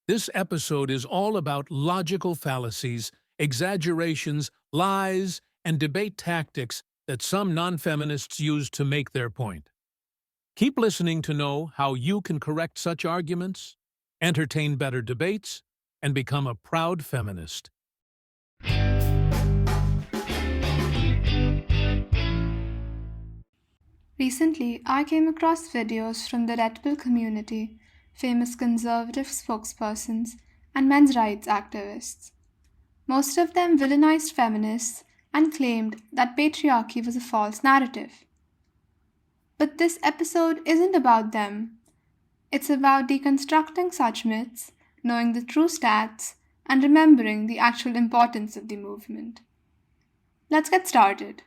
This episode is all about logical fallacies, exaggerations, lies, and debate tactics that some non-feminists use to make their point. Keep listening to know how you can correct such arguments, entertain better debates, and become a proud feminist. Recently, I came across videos from the Red Pill community, famous conservative spokespersons, and men's rights activists. Most of them villainized feminists and claimed that patriarchy was a false narrative. But this episode isn't about them. It's about deconstructing such myths, knowing the true stats, and remembering the actual importance of the movement. Let's get started.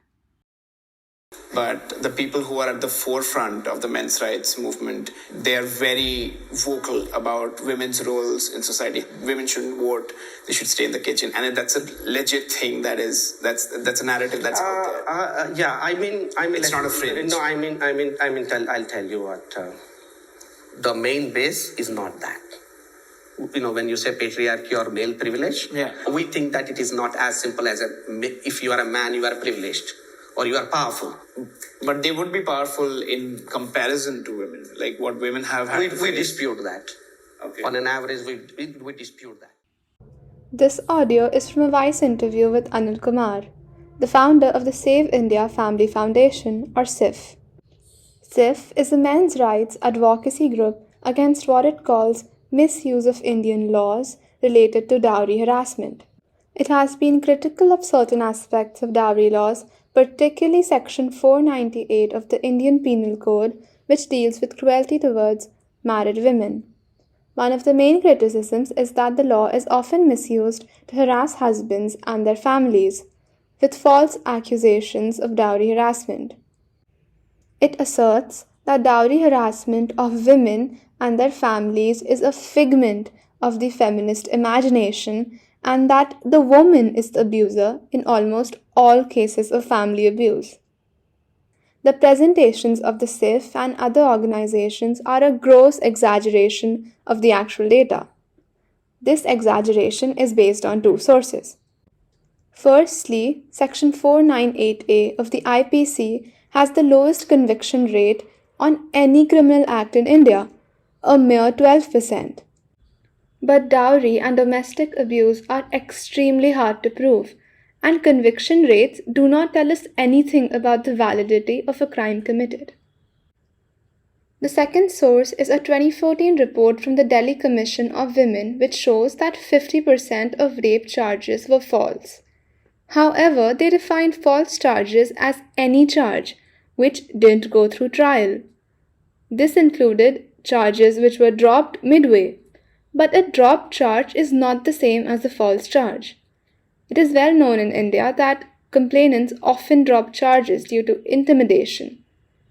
But the people who are at the forefront of the men's rights movement, they are very vocal about women's roles in society. Women shouldn't vote; they should stay in the kitchen, and that's a legit thing. That's a narrative that's out there. I mean, It's not a fringe. No, I'll tell you what. The main base is not that. When you say patriarchy or male privilege, we think that it is not as simple as if you are a man, you are privileged. Or you are powerful. But they would be powerful in comparison to women, like what women have had. We dispute that. Okay. On an average, we dispute that. This audio is from a Vice interview with Anil Kumar, the founder of the Save India Family Foundation, or SIF. SIF is a men's rights advocacy group against what it calls misuse of Indian laws related to dowry harassment. It has been critical of certain aspects of dowry laws, particularly Section 498 of the Indian Penal Code, which deals with cruelty towards married women. One of the main criticisms is that the law is often misused to harass husbands and their families, with false accusations of dowry harassment. It asserts that dowry harassment of women and their families is a figment of the feminist imagination, and that the woman is the abuser in almost all cases of family abuse. The presentations of the SIF and other organizations are a gross exaggeration of the actual data. This exaggeration is based on two sources. Firstly, Section 498A of the IPC has the lowest conviction rate on any criminal act in India, a mere 12%. But dowry and domestic abuse are extremely hard to prove, and conviction rates do not tell us anything about the validity of a crime committed. The second source is a 2014 report from the Delhi Commission of Women, which shows that 50% of rape charges were false. However, they defined false charges as any charge which didn't go through trial. This included charges which were dropped midway. But a dropped charge is not the same as a false charge. It is well known in India that complainants often drop charges due to intimidation.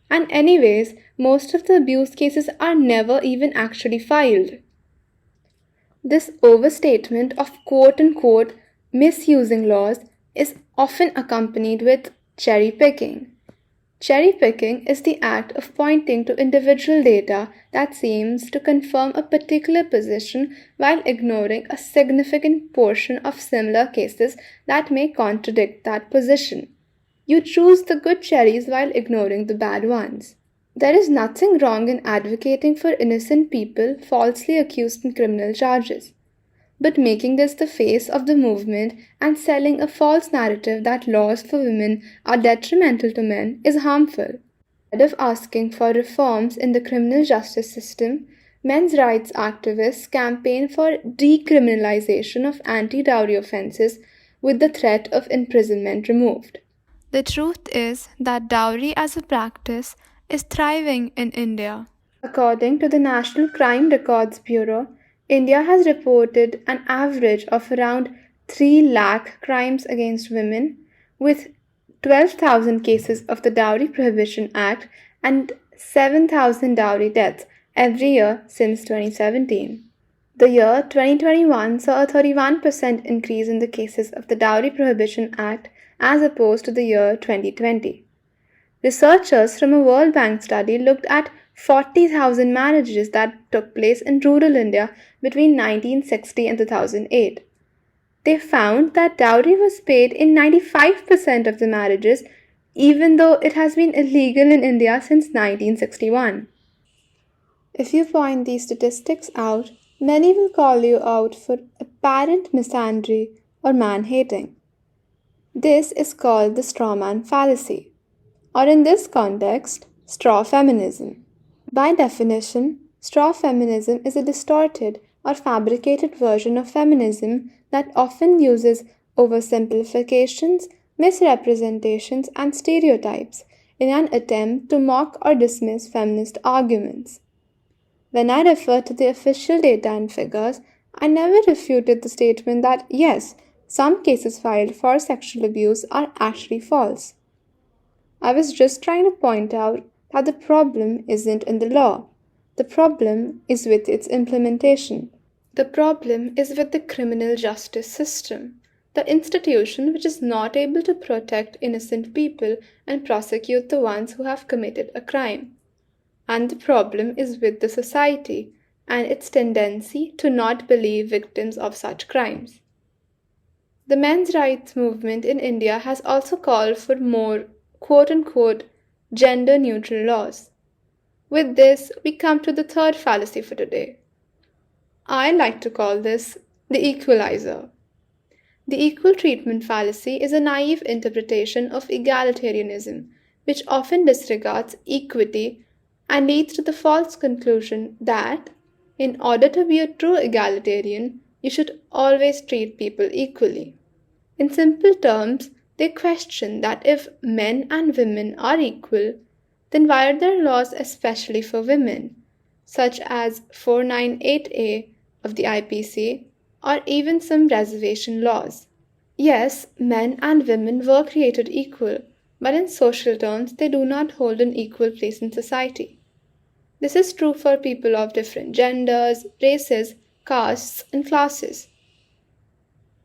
And anyways, most of the abuse cases are never even actually filed. This overstatement of quote-unquote misusing laws is often accompanied with cherry picking. Cherry picking is the act of pointing to individual data that seems to confirm a particular position while ignoring a significant portion of similar cases that may contradict that position. You choose the good cherries while ignoring the bad ones. There is nothing wrong in advocating for innocent people falsely accused in criminal charges. But making this the face of the movement and selling a false narrative that laws for women are detrimental to men is harmful. Instead of asking for reforms in the criminal justice system, men's rights activists campaign for decriminalization of anti-dowry offenses with the threat of imprisonment removed. The truth is that dowry as a practice is thriving in India. According to the National Crime Records Bureau, India has reported an average of around 3 lakh crimes against women, with 12,000 cases of the Dowry Prohibition Act and 7,000 dowry deaths every year since 2017. The year 2021 saw a 31% increase in the cases of the Dowry Prohibition Act as opposed to the year 2020. Researchers from a World Bank study looked at 40,000 marriages that took place in rural India between 1960 and 2008. They found that dowry was paid in 95% of the marriages, even though it has been illegal in India since 1961. If you point these statistics out, many will call you out for apparent misandry or man-hating. This is called the straw man fallacy, or in this context, straw feminism. By definition, straw feminism is a distorted or fabricated version of feminism that often uses oversimplifications, misrepresentations, and stereotypes in an attempt to mock or dismiss feminist arguments. When I refer to the official data and figures, I never refuted the statement that yes, some cases filed for sexual abuse are actually false. I was just trying to point out that the problem isn't in the law. The problem is with its implementation. The problem is with the criminal justice system, the institution which is not able to protect innocent people and prosecute the ones who have committed a crime. And the problem is with the society and its tendency to not believe victims of such crimes. The men's rights movement in India has also called for more quote-unquote gender-neutral laws. With this, we come to the third fallacy for today. I like to call this the equalizer. The equal treatment fallacy is a naive interpretation of egalitarianism, which often disregards equity and leads to the false conclusion that, in order to be a true egalitarian, you should always treat people equally. In simple terms, they question that if men and women are equal, then why are there laws especially for women, such as 498A of the IPC or even some reservation laws? Yes, men and women were created equal, but in social terms they do not hold an equal place in society. This is true for people of different genders, races, castes, and classes.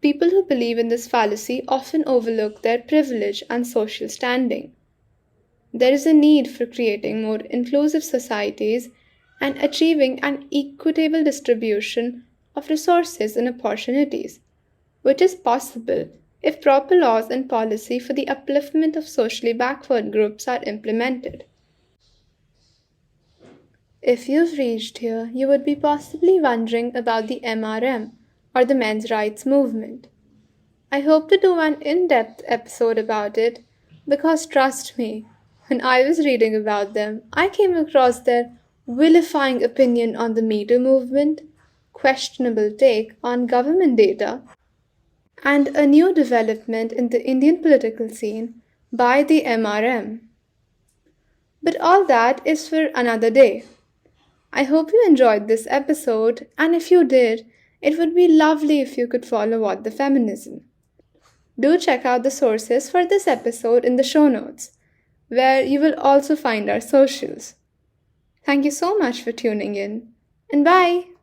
People who believe in this fallacy often overlook their privilege and social standing. There is a need for creating more inclusive societies and achieving an equitable distribution of resources and opportunities, which is possible if proper laws and policy for the upliftment of socially backward groups are implemented. If you've reached here, you would be possibly wondering about the MRM, or the men's rights movement. I hope to do an in-depth episode about it because trust me, when I was reading about them, I came across their vilifying opinion on the Me Too movement, questionable take on government data, and a new development in the Indian political scene by the MRM. But all that is for another day. I hope you enjoyed this episode, and if you did, it would be lovely if you could follow What the Feminism. Do check out the sources for this episode in the show notes, where you will also find our socials. Thank you so much for tuning in, and bye!